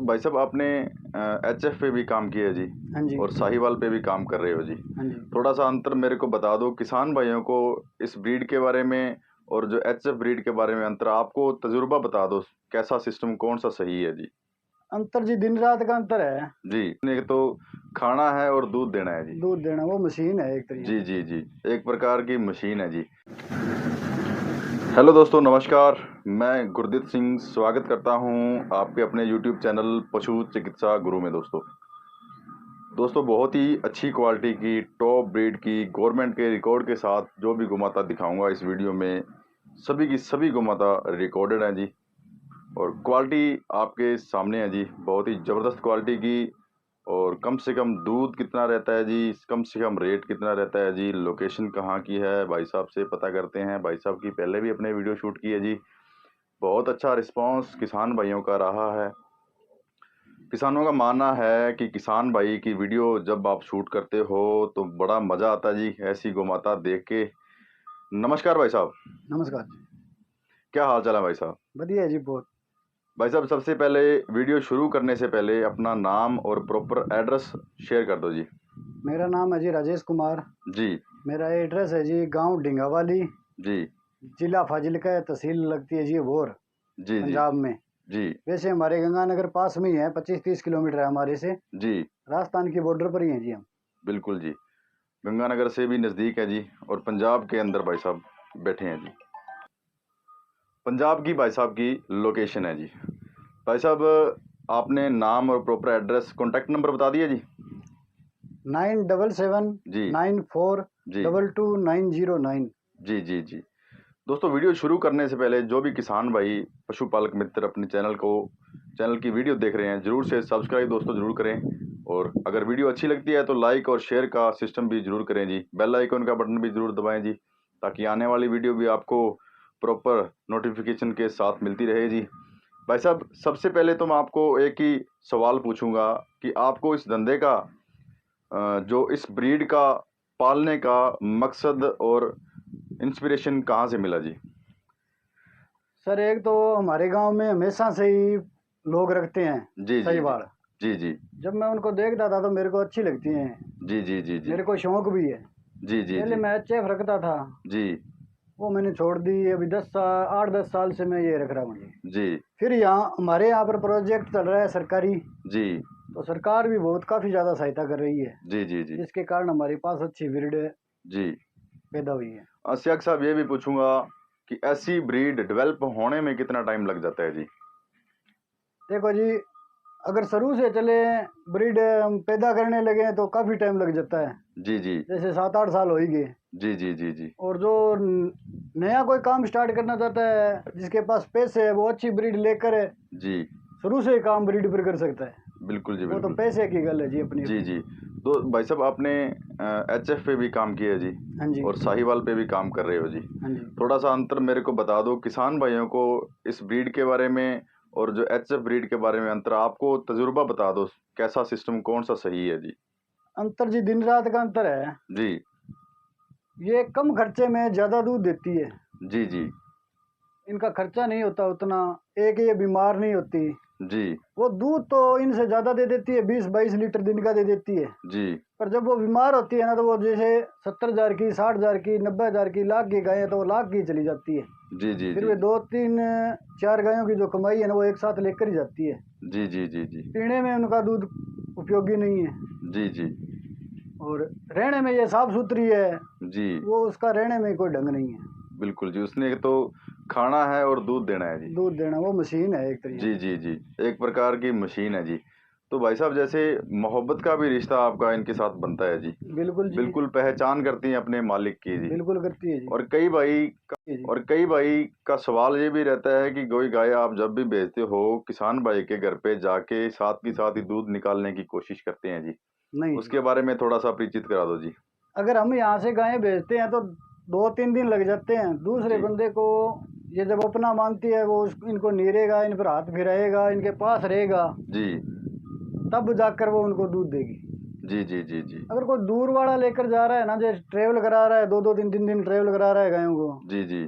भाई साहब आपने एचएफ पे भी काम किया है जी, हाँ जी। और साहिवाल पे भी काम कर रहे हो जी। हाँ जी। थोड़ा सा अंतर मेरे को बता दो किसान भाइयों को इस ब्रीड के बारे में और जो एचएफ ब्रीड के बारे में अंतर, आपको तजुर्बा बता दो, कैसा सिस्टम कौन सा सही है जी। अंतर जी दिन रात का अंतर है। जी, एक तो खाना है और दूध देना है जी। दूध देना वो मशीन है एक तरीके जी जी जी, एक प्रकार की मशीन है जी। हेलो दोस्तों, नमस्कार। मैं गुरदीप सिंह स्वागत करता हूं आपके अपने यूट्यूब चैनल पशु चिकित्सा गुरु में। दोस्तों बहुत ही अच्छी क्वालिटी की टॉप ब्रीड की गवर्नमेंट के रिकॉर्ड के साथ जो भी गोमाता दिखाऊंगा इस वीडियो में, सभी की सभी गोमाता रिकॉर्डेड हैं जी, और क्वालिटी आपके सामने है जी। बहुत ही ज़बरदस्त क्वालिटी की, और कम से कम दूध कितना रहता है जी, कम से कम रेट कितना रहता है जी, लोकेशन कहाँ की है, भाई साहब से पता करते हैं। भाई साहब की पहले भी अपने वीडियो शूट की है जी, बहुत अच्छा रिस्पांस किसान भाइयों का रहा है। किसानों का मानना है कि किसान भाई की वीडियो जब आप शूट करते हो तो बड़ा मज़ा आता है जी, ऐसी गोमाता देख के। नमस्कार भाई साहब। नमस्कार जी। क्या हाल चाल है भाई साहब? बढ़िया है जी बहुत। भाई साहब सबसे पहले वीडियो शुरू करने से पहले अपना नाम और प्रॉपर एड्रेस शेयर कर दो जी। मेरा नाम है जी राजेश कुमार। जी मेरा एड्रेस है जी गांव ढिंगावाली, जी जिला फाजिल्का है, तहसील लगती है जी अबोहर, जी जी पंजाब में। जी वैसे हमारे गंगानगर पास में ही है, 25-30 किलोमीटर है हमारे से। जी, राजस्थान की बॉर्डर पर ही हैं जी हम। बिल्कुल जी। गंगानगर से भी नज़दीक है जी, और पंजाब के अंदर भाई साहब बैठे हैं जी। पंजाब की भाई साहब की लोकेशन है जी। भाई साहब आपने नाम और प्रॉपर एड्रेस कॉन्टैक्ट नंबर बता दिया जी। 9779 जी 94 जी 22909। जी जी जी। दोस्तों वीडियो शुरू करने से पहले जो भी किसान भाई पशुपालक मित्र अपने चैनल की वीडियो देख रहे हैं, जरूर से सब्सक्राइब दोस्तों जरूर करें, और अगर वीडियो अच्छी लगती है तो लाइक और शेयर का सिस्टम भी जरूर करें जी। बेल आइकन का बटन भी जरूर दबाएं जी, ताकि आने वाली वीडियो भी आपको प्रॉपर नोटिफिकेशन के साथ मिलती रहे जी। भाई साहब सबसे पहले तो मैं आपको एक ही सवाल पूछूंगा कि आपको इस धंधे का जो इस ब्रीड का पालने का मकसद और इंस्पिरेशन कहाँ से मिला जी? सर एक तो हमारे गांव में हमेशा से ही लोग रखते हैं जी जी साहिवाल। जी जी जब मैं उनको देखता था तो मेरे को अच्छी लगती हैं। जी जी जी जी मेरे को शौक भी है। जी जी पहले जी मैं एचएफ रखता था, जी वो मैंने छोड़ दी। अभी 8-10 साल से मैं ये रख रहा हूँ जी। जी फिर यहाँ हमारे यहाँ पर प्रोजेक्ट चल रहा है सरकारी, जी तो सरकार भी बहुत काफ़ी ज़्यादा सहायता कर रही है, जी जी जी जिसके कारण हमारे पास अच्छी ब्रीड जी। पैदा हुई है। असियाक साहब ये भी पूछूंगा कि ऐसी ब्रीड डेवलप होने में कितना टाइम लग जाता है जी? देखो जी, अगर शुरू से चले ब्रीड हम पैदा करने लगे तो काफ़ी टाइम लग जाता है, जी जी जैसे 7-8 साल हो ही गए। जी जी जी जी और जो नया कोई काम स्टार्ट करना चाहता है, जिसके पास पैसे है, वो अच्छी ब्रीड लेकर जी, शुरू से ही काम ब्रीड पर कर सकता है। बिल्कुल जी वो तो बिल्कुल। पैसे की गल है जी अपनी जी अपनी। जी। तो भाई साहब आपने एचएफ पे भी काम किया है जी, हाँ जी। और साहिवाल पे भी काम कर रहे हो जी। हाँ जी। थोड़ा सा अंतर मेरे को बता दो किसान भाइयों को इस ब्रीड के बारे में और जो एचएफ ब्रीड के बारे में अंतर, आपको तजुर्बा बता दो, कैसा सिस्टम कौन सा सही है जी। अंतर जी दिन रात का अंतर है। जी ये कम खर्चे में ज़्यादा दूध देती है। जी जी इनका खर्चा नहीं होता उतना। एक ये बीमार नहीं होती। जी वो दूध तो इनसे ज़्यादा दे देती है, 20-22 लीटर दिन का दे देती है। जी पर जब वो बीमार होती है ना, तो वो जैसे 70,000 की, 60,000 की, 90,000 की, लाख की गाय है तो वो लाख की चली जाती है। जी जी फिर जी वे 2-3-4 गायों की जो कमाई है ना, वो एक साथ लेकर ही जाती है। जी जी जी जी पीने में उनका दूध उपयोगी नहीं है, जी जी और रहने में ये साफ सुथरी है, जी, वो उसका रहने में कोई ढंग नहीं है। बिल्कुल जी। उसने एक तो खाना है और दूध देना है जी। दूध देना वो मशीन है एक तरीके जी जी जी, एक प्रकार की मशीन है जी। तो भाई साहब जैसे मोहब्बत का भी रिश्ता आपका इनके साथ बनता है जी, से। बिल्कुल जी। बिल्कुल पहचान करती हैं अपने मालिक की जी। बिल्कुल करती है जी। और कई भाई जी जी। और कई भाई का सवाल ये भी रहता है कि कोई गाय आप जब भी बेचते हो, किसान भाई के घर पे जाके साथ ही दूध निकालने की कोशिश करते हैं जी। नहीं जी, उसके बारे में थोड़ा सा परिचित करा दो जी। अगर हम यहाँ से गायें बेचते हैं तो 2-3 दिन लग जाते हैं। दूसरे जी बंदे को ये जब अपना मानती है, वो इनको नीरेगा, इन पर हाथ फिराएगा, इनके पास रहेगा, जी तब जाकर वो उनको दूध देगी। जी जी जी जी अगर कोई दूर वाला लेकर जा रहा है ना, जैसे ट्रेवल करा रहा है, 2-2 3-3 दिन ट्रेवल करा रहा है गायों को, जी जी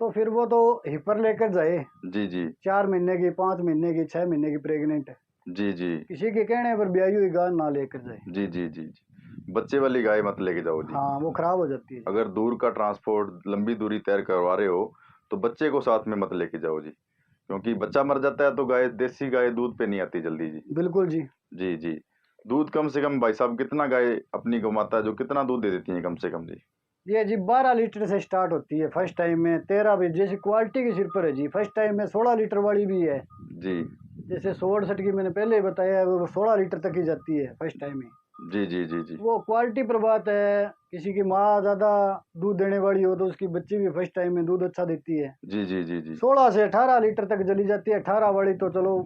तो फिर वो तो हिपर लेकर जाए। जी जी 4 महीने की, 5 महीने की, 6 महीने की प्रेग्नेंट, जी जी किसी के कहने पर ब्याई हुई गाय ना लेकर जाए। जी जी जी जी बच्चे वाली गाय मत लेके जाओ जी। हाँ, वो खराब हो जाती है। अगर दूर का ट्रांसपोर्ट लंबी दूरी तय करवा रहे हो तो बच्चे को साथ में मत लेके जाओ जी, क्योंकि बच्चा मर जाता है तो गाय, देसी गाय दूध पे नहीं आती जल्दी जी। बिल्कुल जी। जी जी दूध कम से कम भाई साहब कितना गाय अपनी गौ माता है जो कितना दूध दे देती है कम से कम जी? ये जी 12 लीटर से स्टार्ट होती है, फर्स्ट टाइम में 13 भी, जैसे क्वालिटी के सिर पर है जी। फर्स्ट टाइम में 16 लीटर वाली भी है, जी जैसे 67 की मैंने पहले ही बताया है, वो 16 लीटर तक ही जाती है फर्स्ट टाइम में। जी जी जी जी वो क्वालिटी पर बात है, किसी की माँ ज़्यादा दूध देने वाली हो तो उसकी बच्ची भी फर्स्ट टाइम में दूध अच्छा देती है। जी जी जी जी 16 से 18 लीटर तक चली जाती है। 18 वाली तो चलो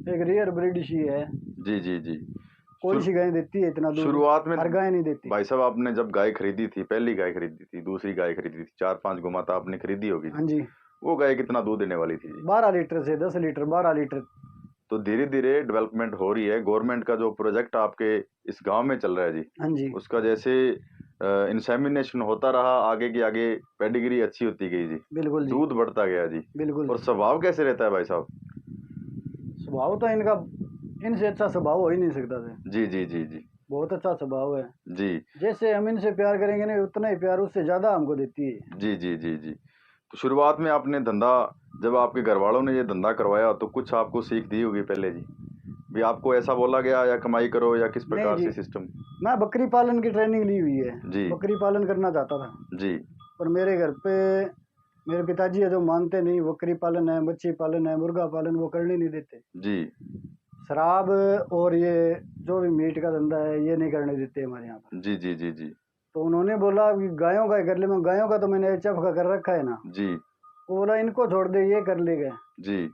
एक रेयर ब्रीड सी है, जी जी जी कोई सी गाय देती है इतना दूध, शुरुआत में हर गाय नहीं देती। भाई साहब आपने जब गाय खरीदी थी, पहली गाय खरीदी थी, दूसरी गाय खरीदी थी, 4-5 गौ माता आपने खरीदी होगी हाँ जी, जी, वो गाय कितना दूध देने वाली थी जी? 12 लीटर से 10 लीटर, 12 लीटर। तो धीरे धीरे डेवलपमेंट हो रही है। गवर्नमेंट का जो प्रोजेक्ट आपके इस गांव में चल रहा है जी, हाँ जी, उसका जैसे इंसेमिनेशन होता रहा, आगे की आगे पेडिग्री अच्छी होती गई जी, बिल्कुल जी, दूध बढ़ता गया जी। बिल्कुल। और स्वभाव कैसे रहता है भाई साहब? स्वभाव तो इनका, इनसे अच्छा स्वभाव हो ही नहीं सकता था। जी जी जी जी बहुत अच्छा स्वभाव है। जी जैसे हम इनसे प्यार करेंगे ना, उतना ही प्यार उससे ज़्यादा हमको देती है। जी जी जी जी तो शुरुआत में आपने धंधा, जब आपके घर वालों ने ये धंधा करवाया तो कुछ आपको सीख दी होगी पहले जी, भी आपको ऐसा बोला गया या कमाई करो या किस नहीं प्रकार जी, से सिस्टम? मैं बकरी पालन की ट्रेनिंग ली हुई है, जी बकरी पालन करना चाहता था, जी पर मेरे घर पे मेरे पिताजी है जो मानते नहीं। बकरी पालन है, मच्छी पालन है, मुर्गा पालन वो करने नहीं देते। जी शराब और ये जो भी मीट का धंधा है ये नहीं करने देते हमारे यहाँ पर। जी जी जी जी तो उन्होंने बोला कि गायों का ही कर ले। मैं गायों का तो मैंने एचएफ का कर रखा है ना। जी वो बोला इनको छोड़ दे, ये कर लेगा। जी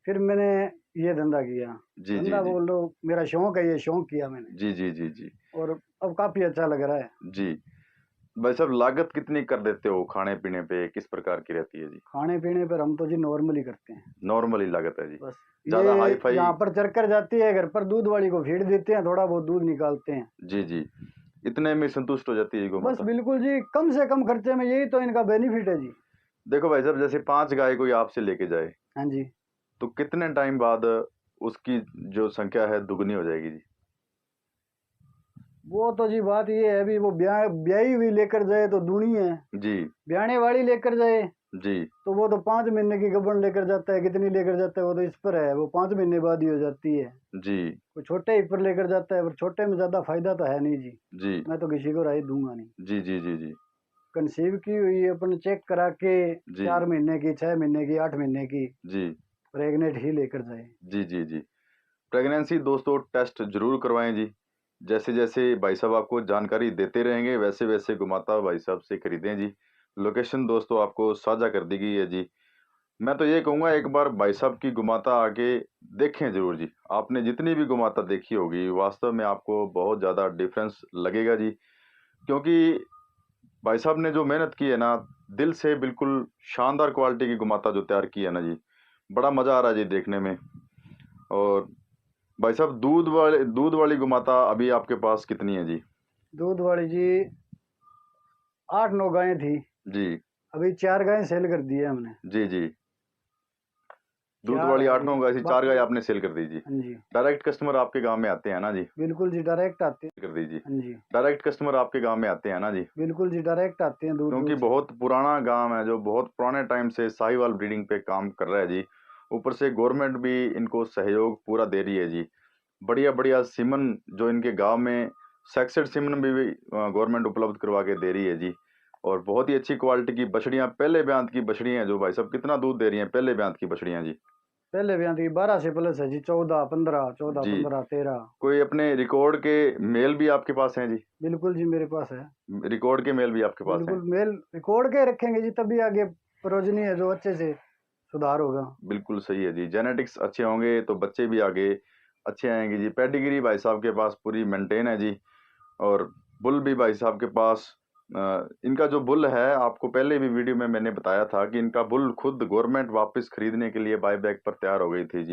फिर मैंने ये धंधा किया। जी जी धंधा जी बोल लो, मेरा शौक है, ये शौक किया मैंने, जी जी जी जी और अब काफी अच्छा लग रहा है। जी भाई साहब लागत कितनी कर देते हो खाने पीने पे, किस प्रकार की रहती है जी? खाने पीने पर हम तो जी नॉर्मल ही करते हैं, नॉर्मली लागत है जी, बस। ज्यादा हाई ये फाई? यहाँ पर चरकर जाती है, घर पर दूध वाली को फीड देते हैं, थोड़ा बहुत दूध निकालते हैं। जी जी इतने में संतुष्ट हो जाती है गौ बस माता? बिल्कुल जी, कम से कम खर्चे में यही तो इनका बेनिफिट है जी। देखो भाई साहब, जैसे 5 गाय कोई आपसे लेके जाए हाँ जी, तो कितने टाइम बाद उसकी जो संख्या है दुगनी हो जाएगी जी? वो तो जी बात ये है, अभी वो ब्याही हुई लेकर जाए तो दूनी है, जी ब्याने वाली लेकर जाए जी तो वो तो 5 महीने की गबन लेकर जाता है। कितनी लेकर जाता है वो तो इस पर है, वो 5 महीने बाद ही हो जाती है। जी कोई छोटे ही पर लेकर जाता है, पर छोटे में ज़्यादा फायदा तो है नहीं जी। जी मैं तो किसी को राय दूंगा नहीं। जी जी जी जी कंसीव की हुई अपन चेक करा के, जी 4 महीने की, 6 महीने की, 8 महीने की जी प्रेग्नेंट ही लेकर जाए। जी जी जी प्रेगनेंसी दोस्तों टेस्ट जरूर करवाएं जी। जैसे जैसे भाई साहब आपको जानकारी देते रहेंगे वैसे वैसे गुमाता भाई साहब से खरीदें जी। लोकेशन दोस्तों आपको साझा कर दी गई है जी। मैं तो ये कहूँगा एक बार भाई साहब की गुमाता आके देखें जरूर जी। आपने जितनी भी गुमाता देखी होगी वास्तव में आपको बहुत ज़्यादा डिफरेंस लगेगा जी, क्योंकि भाई साहब ने जो मेहनत की है ना, दिल से बिल्कुल शानदार क्वालिटी की गुमाता जो तैयार की है ना जी, बड़ा मज़ा आ रहा है जी देखने में। और भाई साहब दूध वाली गुमाता अभी आपके पास कितनी है जी? दूध वाली जी 8-9 गायें थी, जी अभी 4 गायें सेल कर दी है हमने। जी जी दूध 4 वाली है 8-9 गाय, 4 बाकी। गाय आपने सेल कर दी जी। हाँ जी, डायरेक्ट कस्टमर आपके गांव में आते हैं ना जी? बिल्कुल जी, डायरेक्ट आते हैं। कर दीजिए। हाँ जी, डायरेक्ट कस्टमर आपके गांव में आते हैं ना जी? बिल्कुल जी, डायरेक्ट आते हैं दूध क्योंकि दूध से। बहुत पुराना गांव है जो बहुत पुराने टाइम से साहिवाल ब्रीडिंग पे काम कर रहा है जी। ऊपर से गवर्नमेंट भी इनको सहयोग पूरा दे रही है जी। बढ़िया बढ़िया सीमन जो इनके गांव में सेक्सेड सीमन भी गवर्नमेंट उपलब्ध करवा के दे रही है जी। और बहुत ही अच्छी क्वालिटी की बछड़ियां, पहले ब्यांत की बछड़ियां हैं जो भाई साहब कितना दूध दे रही हैं पहले ब्यांत की बछड़ियां जी? पहले भी आती 12 से प्लस है जी, 14, 15, 14, जी 15, 13। कोई अपने रिकॉर्ड के मेल भी आपके पास हैं जी? बिल्कुल जी, मेरे पास है। रिकॉर्ड के मेल भी आपके पास हैं? बिल्कुल मेल रिकॉर्ड के रखेंगे जी, तभी आगे प्रोजनी है जो अच्छे से सुधार होगा। बिल्कुल सही है जी। जेनेटिक्स अच्छे होंगे तो बच्चे भी आगे अच्छे आएंगे जी। पेडिग्री भाई साहब के पास पूरी मेंटेन है जी। और बुल भी भाई साहब के पास इनका जो बुल है आपको पहले भी वीडियो में मैंने बताया था कि इनका बुल खुद गवर्नमेंट वापस खरीदने के लिए बायबैक पर तैयार हो गई थी जी।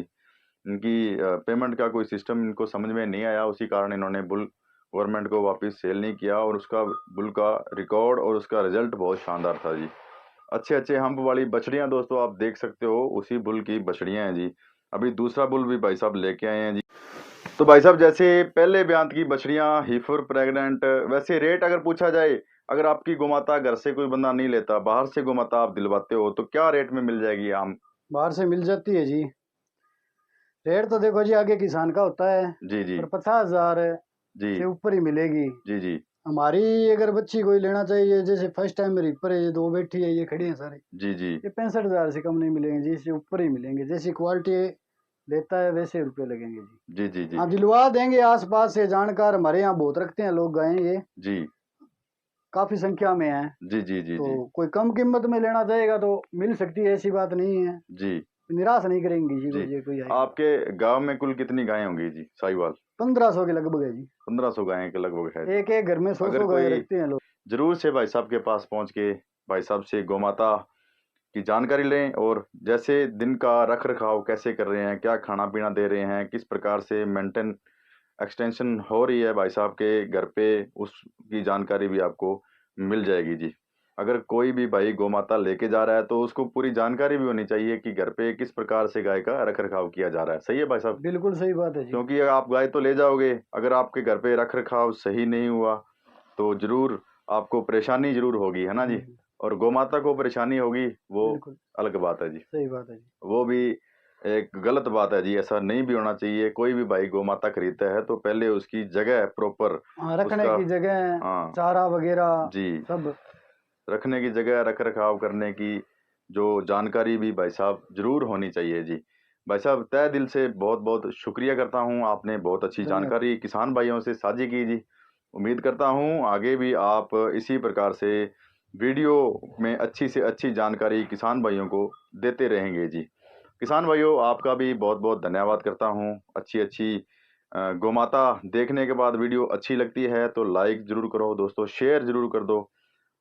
इनकी पेमेंट का कोई सिस्टम इनको समझ में नहीं आया, उसी कारण इन्होंने बुल गवर्नमेंट को वापस सेल नहीं किया। और उसका बुल का रिकॉर्ड और उसका रिजल्ट बहुत शानदार था जी। अच्छे अच्छे हम्प वाली बछड़ियां दोस्तों आप देख सकते हो, उसी बुल की बछड़ियां हैं जी। अभी दूसरा बुल भी भाई साहब लेके आए हैं जी। तो भाई साहब जैसे पहले ब्यांत की बछड़ियाँ हीफर प्रेग्नेंट, वैसे रेट अगर पूछा जाए, अगर आपकी गोमाता घर से कोई बंदा नहीं लेता, बाहर से गोमाता आप दिलवाते हो, तो क्या रेट में मिल जाएगी आम? बाहर से मिल जाती है जी। रेट तो देखो जी आगे किसान का होता है, जी जी पर 50,000 जी से ऊपर ही मिलेगी। जी जी हमारी अगर बच्ची कोई लेना चाहिए, जैसे फर्स्ट टाइम रीपर है, ये दो बैठी है, ये खड़ी है सारी, जी जी ये 65,000 से कम नहीं मिलेंगे जी, इससे ऊपर ही मिलेंगे। जैसी क्वालिटी लेता है वैसे रुपए लगेंगे जी। जी जी जी हाँ, दिलवा देंगे। आस पास से जानकार हमारे यहाँ बहुत रखते हैं लोग गायें, ये जी काफी संख्या में है। जी जी जी तो जी कोई कम कीमत में लेना चाहेगा तो मिल सकती है, ऐसी बात नहीं है। जी निराश नहीं करेंगी जी जी। को ये कोई आएगा। आपके गांव में कुल कितनी गायें होंगी जी साहिवाल? 1500 के लगभग है जी। 1500 गायें के लगभग है। एक एक घर में 100 अगर 100 गायें कोई रखते हैं लोग। जरूर से भाई साहब के पास पहुंच के भाई साहब से गोमाता की जानकारी लें, और जैसे दिन का रख रखाव कैसे कर रहे हैं, क्या खाना पीना दे रहे हैं, किस प्रकार से मेंटेन एक्सटेंशन हो रही है भाई साहब के घर पे, उसकी जानकारी भी आपको मिल जाएगी जी। अगर कोई भी भाई गोमाता लेके जा रहा है तो उसको पूरी जानकारी भी होनी चाहिए कि घर पे किस प्रकार से गाय का रख रखाव किया जा रहा है। सही है भाई साहब? बिल्कुल सही बात है जी। क्योंकि अगर आप गाय तो ले जाओगे, अगर आपके घर पे रख रखाव सही नहीं हुआ तो जरूर आपको परेशानी जरूर होगी, है ना जी? हम्म, और गोमाता को परेशानी होगी वो बिल्कुल अलग बात है जी। सही बात है जी। वो भी एक गलत बात है जी, ऐसा नहीं भी होना चाहिए। कोई भी भाई गोमाता खरीदता है तो पहले उसकी जगह प्रॉपर, हाँ, रखने उसका, की जगह, हाँ चारा वगैरह जी, सब। रखने की जगह, रख रखाव करने की जो जानकारी भी भाई साहब जरूर होनी चाहिए जी। भाई साहब तहे दिल से बहुत बहुत शुक्रिया करता हूँ, आपने बहुत अच्छी धन्यवाद। जानकारी किसान भाइयों से साझी की जी। उम्मीद करता हूँ आगे भी आप इसी प्रकार से वीडियो में अच्छी से अच्छी जानकारी किसान भाइयों को देते रहेंगे जी। किसान भाइयों आपका भी बहुत बहुत धन्यवाद करता हूँ। अच्छी अच्छी गोमाता देखने के बाद वीडियो अच्छी लगती है तो लाइक ज़रूर करो दोस्तों, शेयर ज़रूर कर दो।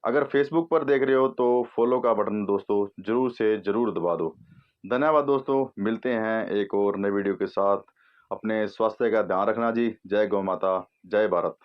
अगर फेसबुक पर देख रहे हो तो फॉलो का बटन दोस्तों ज़रूर से ज़रूर दबा दो। धन्यवाद दोस्तों, मिलते हैं एक और नई वीडियो के साथ। अपने स्वास्थ्य का ध्यान रखना जी। जय गौ माता, जय भारत।